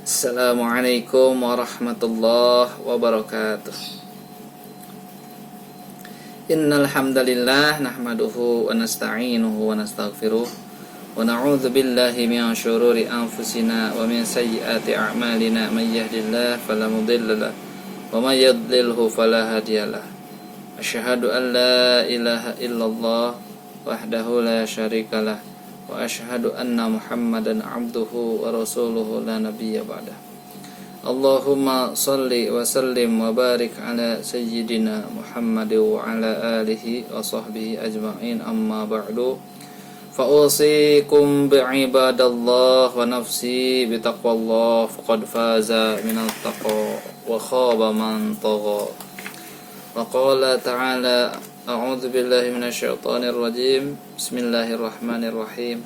Assalamualaikum warahmatullahi wabarakatuh. Innal hamdalillah nahmaduhu wa nasta'inuhu wa nastaghfiruh wa na'udzu billahi min syururi anfusina wa min sayyiati a'malina may yahdihillahu fala mudhillalah wa may yudlilhu fala hadiyalah. Asyhadu an la ilaha illallah wahdahu la syarikalah wa asyhadu anna Muhammadan abduhu wa rasuluhu la nabiyya ba'dah. Allahumma salli wa sallim wa barik ala sayyidina Muhammad wa ala alihi wa sahbihi ajma'in, amma ba'du. Fa usikum bi'ibadallah wa nafsi bitaqwallah faqad faza minal taqwa wa khaba man tagha. Wa qala ta'ala a'udzu billahi minasyaitonir rajim. Bismillahirrahmanirrahim.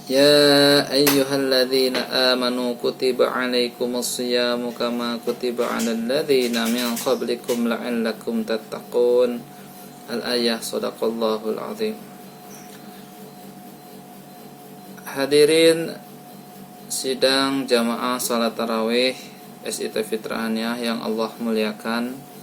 Ya ayyuhalladzina amanu kutiba alaikumus syiyamu kama kutiba alal ladzina min qablikum la'allakum tattaqun. Al-ayah. Shadaqallahul azim. Hadirin sidang jamaah salat tarawih SIT Fitrahaniah yang Allah muliakan.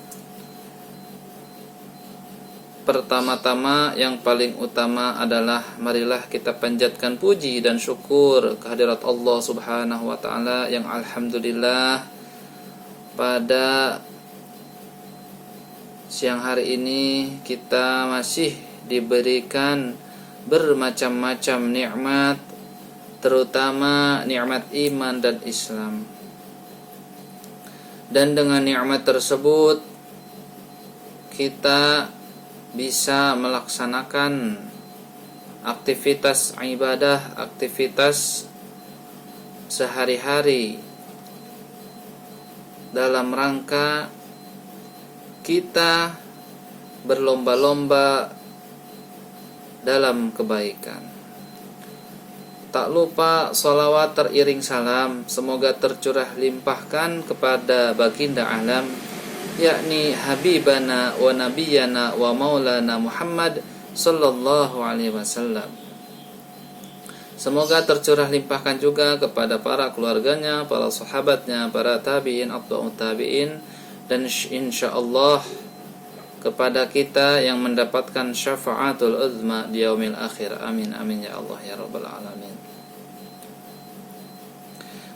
Pertama-tama yang paling utama adalah marilah kita panjatkan puji dan syukur kehadirat Allah Subhanahu wa taala yang alhamdulillah pada siang hari ini kita masih diberikan bermacam-macam nikmat, terutama nikmat iman dan Islam. Dan dengan nikmat tersebut kita bisa melaksanakan aktivitas ibadah, aktivitas sehari-hari dalam rangka kita berlomba-lomba dalam kebaikan. Tak lupa salawat teriring salam semoga tercurah limpahkan kepada baginda alam, yakni habibana wa nabiyana wa maulana Muhammad sallallahu alaihi wasallam. Semoga tercurah limpahkan juga kepada para keluarganya, para sahabatnya, para tabi'in, atba'ut tabi'in, dan insyaallah kepada kita yang mendapatkan syafaatul uzma di yaumil akhir. Amin amin ya Allah ya rabbal alamin.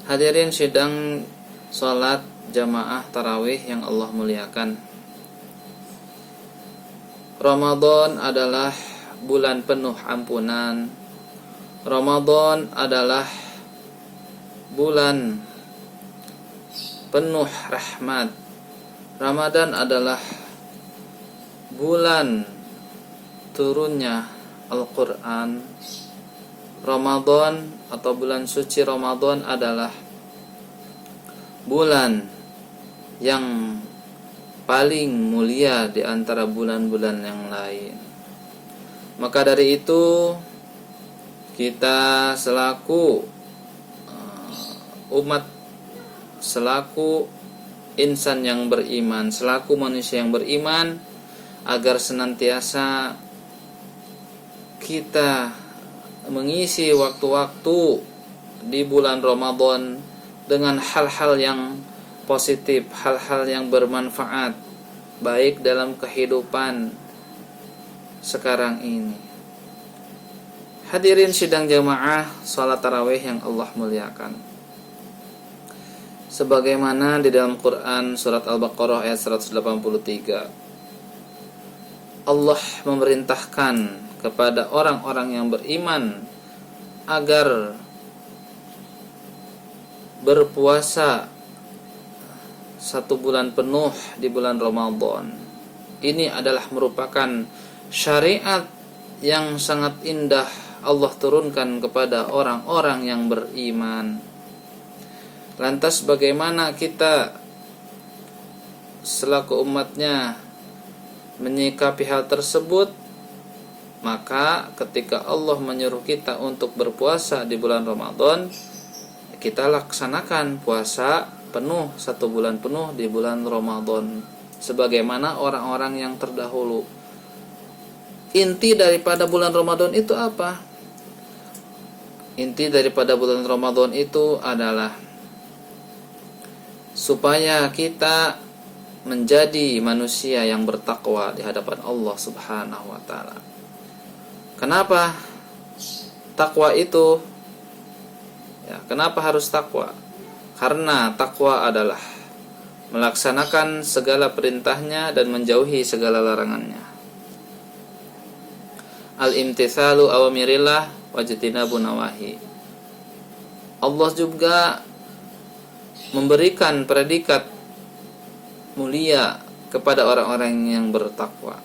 Hadirin sidang salat jamaah tarawih yang Allah muliakan. Ramadan adalah bulan penuh ampunan. Ramadan adalah bulan penuh rahmat. Ramadan adalah bulan turunnya Al-Quran. Ramadan atau bulan suci Ramadan adalah bulan yang paling mulia di antara bulan-bulan yang lain. Maka dari itu kita selaku umat, selaku insan yang beriman, selaku manusia yang beriman, agar senantiasa kita mengisi waktu-waktu di bulan Ramadan dengan hal-hal yang positif, hal-hal yang bermanfaat, baik dalam kehidupan sekarang ini. Hadirin sidang jamaah salat tarawih yang Allah muliakan. Sebagaimana di dalam Quran surat Al-Baqarah ayat 183, Allah memerintahkan kepada orang-orang yang beriman agar berpuasa 1 bulan penuh di bulan Ramadan. Ini adalah merupakan syariat yang sangat indah Allah turunkan kepada orang-orang yang beriman. Lantas bagaimana kita selaku umatnya menyikapi hal tersebut? Maka ketika Allah menyuruh kita untuk berpuasa di bulan Ramadan, kita laksanakan puasa penuh 1 bulan penuh di bulan Ramadan, sebagaimana orang-orang yang terdahulu. Inti daripada bulan Ramadan itu apa? inti daripada bulan Ramadan itu adalah supaya kita menjadi manusia yang bertakwa di hadapan Allah Subhanahu wa taala. Kenapa takwa itu? Ya, kenapa harus takwa? Karena takwa adalah melaksanakan segala perintahnya dan menjauhi segala larangannya. Al-imtithalu awamirillah wajtinabu nawahi. Allah juga memberikan predikat mulia kepada orang-orang yang bertakwa.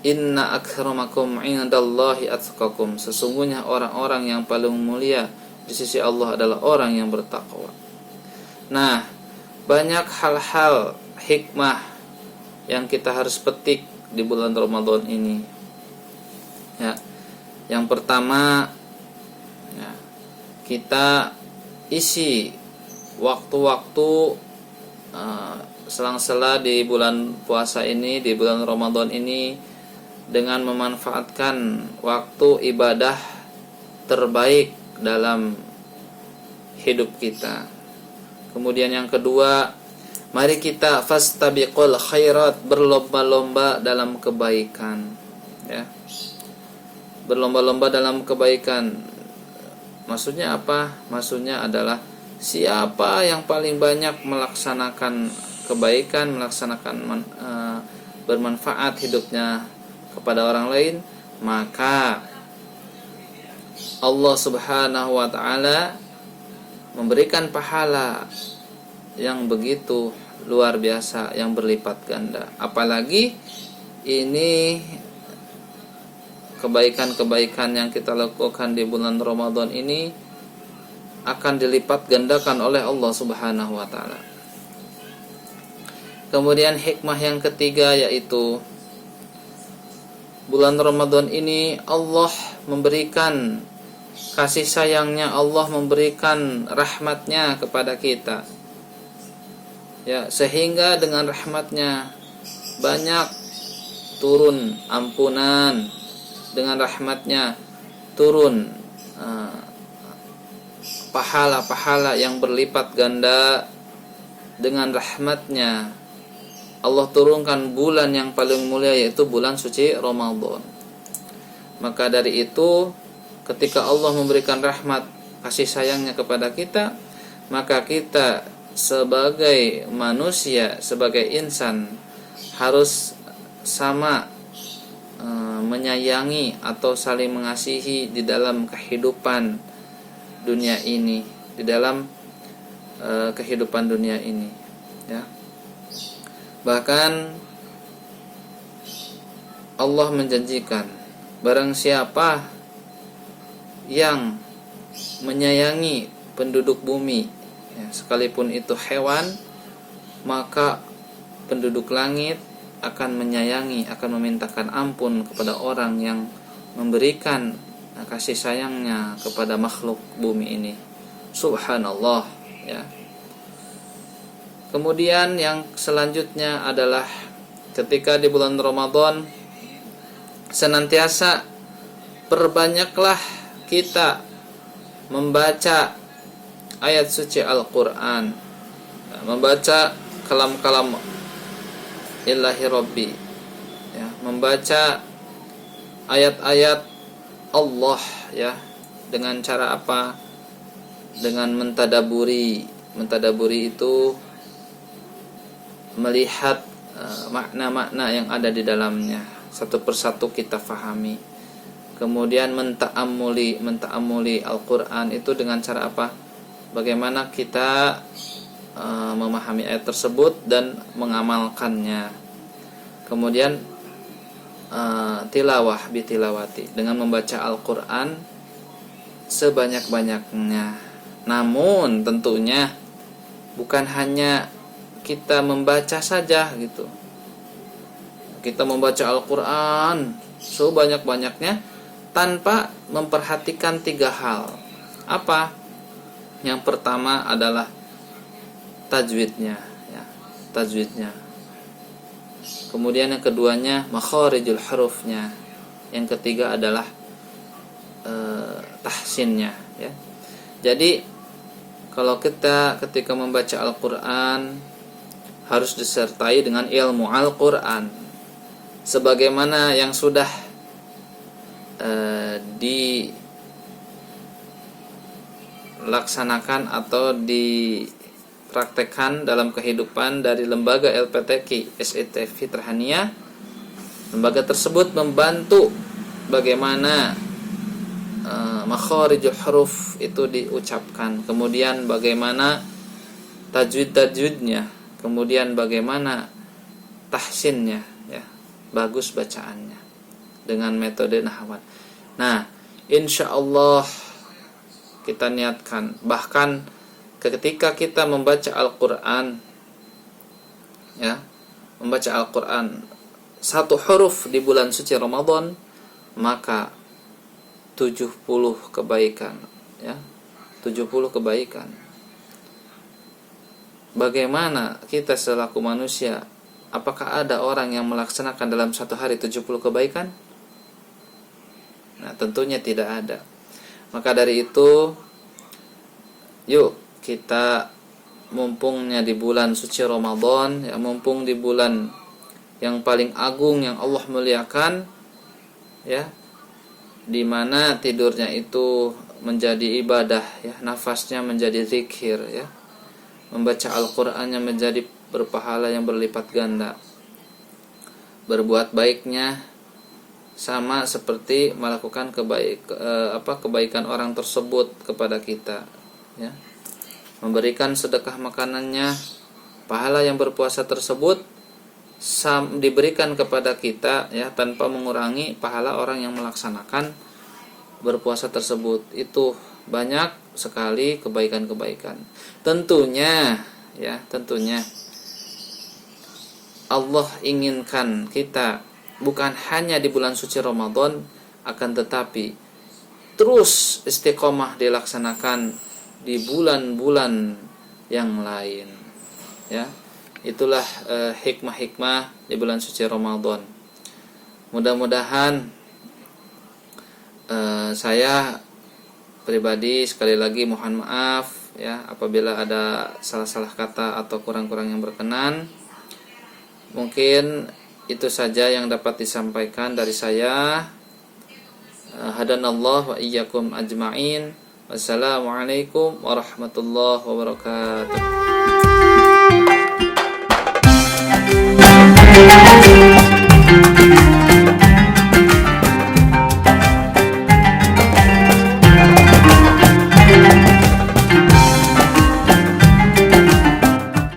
Inna akramakum indallahi atqakum. Sesungguhnya orang-orang yang paling mulia di sisi Allah adalah orang yang bertakwa. Nah, banyak hal-hal hikmah yang kita harus petik di bulan Ramadan ini. Ya. Yang pertama, ya, kita isi waktu-waktu selang-sela di bulan puasa ini, di bulan Ramadan ini, dengan memanfaatkan waktu ibadah terbaik dalam hidup kita. Kemudian yang kedua, mari kita fastabiqul khairat, berlomba-lomba dalam kebaikan, ya. Berlomba-lomba dalam kebaikan. Maksudnya apa? Maksudnya adalah siapa yang paling banyak melaksanakan kebaikan, melaksanakan bermanfaat hidupnya kepada orang lain, maka Allah Subhanahu wa taala memberikan pahala yang begitu luar biasa, yang berlipat ganda. Apalagi ini kebaikan-kebaikan yang kita lakukan di bulan Ramadan ini akan dilipat gandakan oleh Allah Subhanahu wa taala. Kemudian hikmah yang ketiga yaitu bulan Ramadan ini Allah memberikan kasih sayangnya, Allah memberikan rahmatnya kepada kita. Ya, sehingga dengan rahmatnya banyak turun ampunan, dengan rahmatnya turun pahala-pahala yang berlipat ganda. Dengan rahmatnya Allah turunkan bulan yang paling mulia, yaitu bulan suci Ramadan. Maka dari itu, ketika Allah memberikan rahmat kasih sayangnya kepada kita, maka kita sebagai manusia, sebagai insan, harus sama menyayangi atau saling mengasihi di dalam kehidupan dunia ini, di dalam kehidupan dunia ini, ya. Bahkan Allah menjanjikan, barang siapa yang menyayangi penduduk bumi, ya, sekalipun itu hewan, maka penduduk langit akan menyayangi, akan memintakan ampun kepada orang yang memberikan kasih sayangnya kepada makhluk bumi ini. Subhanallah, ya. Kemudian yang selanjutnya adalah ketika di bulan Ramadan, senantiasa perbanyaklah kita membaca ayat suci Al-Quran, membaca kalam-kalam Ilahi Rabbi, ya, membaca ayat-ayat Allah, ya. Dengan cara apa? Dengan mentadaburi. Mentadaburi itu melihat makna-makna yang ada di dalamnya, satu persatu kita fahami. Kemudian menta'ammuli Al-Quran itu dengan cara apa? Bagaimana kita memahami ayat tersebut dan mengamalkannya. Kemudian tilawah bitilawati, dengan membaca Al-Quran sebanyak-banyaknya. Namun tentunya bukan hanya kita membaca saja gitu. Kita membaca Al-Quran sebanyak-banyaknya tanpa memperhatikan 3 hal. Apa? Yang pertama adalah tajwidnya, ya, tajwidnya. Kemudian yang keduanya makharijul hurufnya. Yang ketiga adalah tahsinnya, ya. Jadi kalau kita ketika membaca Al-Qur'an harus disertai dengan ilmu Al-Qur'an sebagaimana yang sudah dilaksanakan atau dipraktekkan dalam kehidupan dari lembaga LPTQ SIT Fitrahania. Lembaga tersebut membantu bagaimana makharijul huruf itu diucapkan, kemudian bagaimana tajwid-tajwidnya, kemudian bagaimana tahsinnya, ya, bagus bacaannya dengan metode nahwan. Nah, insyaallah kita niatkan bahkan ketika kita membaca Al-Qur'an, ya, membaca Al-Qur'an satu huruf di bulan suci Ramadan, maka 70 kebaikan, ya. 70 kebaikan. Bagaimana kita selaku manusia, apakah ada orang yang melaksanakan dalam satu hari 70 kebaikan? Nah, tentunya tidak ada. Maka dari itu, yuk kita mumpungnya di bulan suci Ramadan, ya, mumpung di bulan yang paling agung yang Allah muliakan, ya, di mana tidurnya itu menjadi ibadah, ya, nafasnya menjadi zikir, ya, membaca Al-Qur'annya menjadi berpahala yang berlipat ganda. Berbuat baiknya sama seperti melakukan kebaikan orang tersebut kepada kita, ya. Memberikan sedekah makanannya, pahala yang berpuasa tersebut diberikan kepada kita, ya, tanpa mengurangi pahala orang yang melaksanakan berpuasa tersebut. Itu banyak sekali kebaikan-kebaikan. Tentunya, ya, tentunya Allah inginkan kita bukan hanya di bulan suci Ramadan, akan tetapi terus istiqomah dilaksanakan di bulan-bulan yang lain, ya. Itulah hikmah-hikmah di bulan suci Ramadan. Mudah-mudahan saya pribadi sekali lagi mohon maaf, ya, apabila ada salah-salah kata atau kurang-kurang yang berkenan. Mungkin itu saja yang dapat disampaikan dari saya. Hadanallah wa iyyakum ajma'in. Wassalamualaikum warahmatullahi wabarakatuh.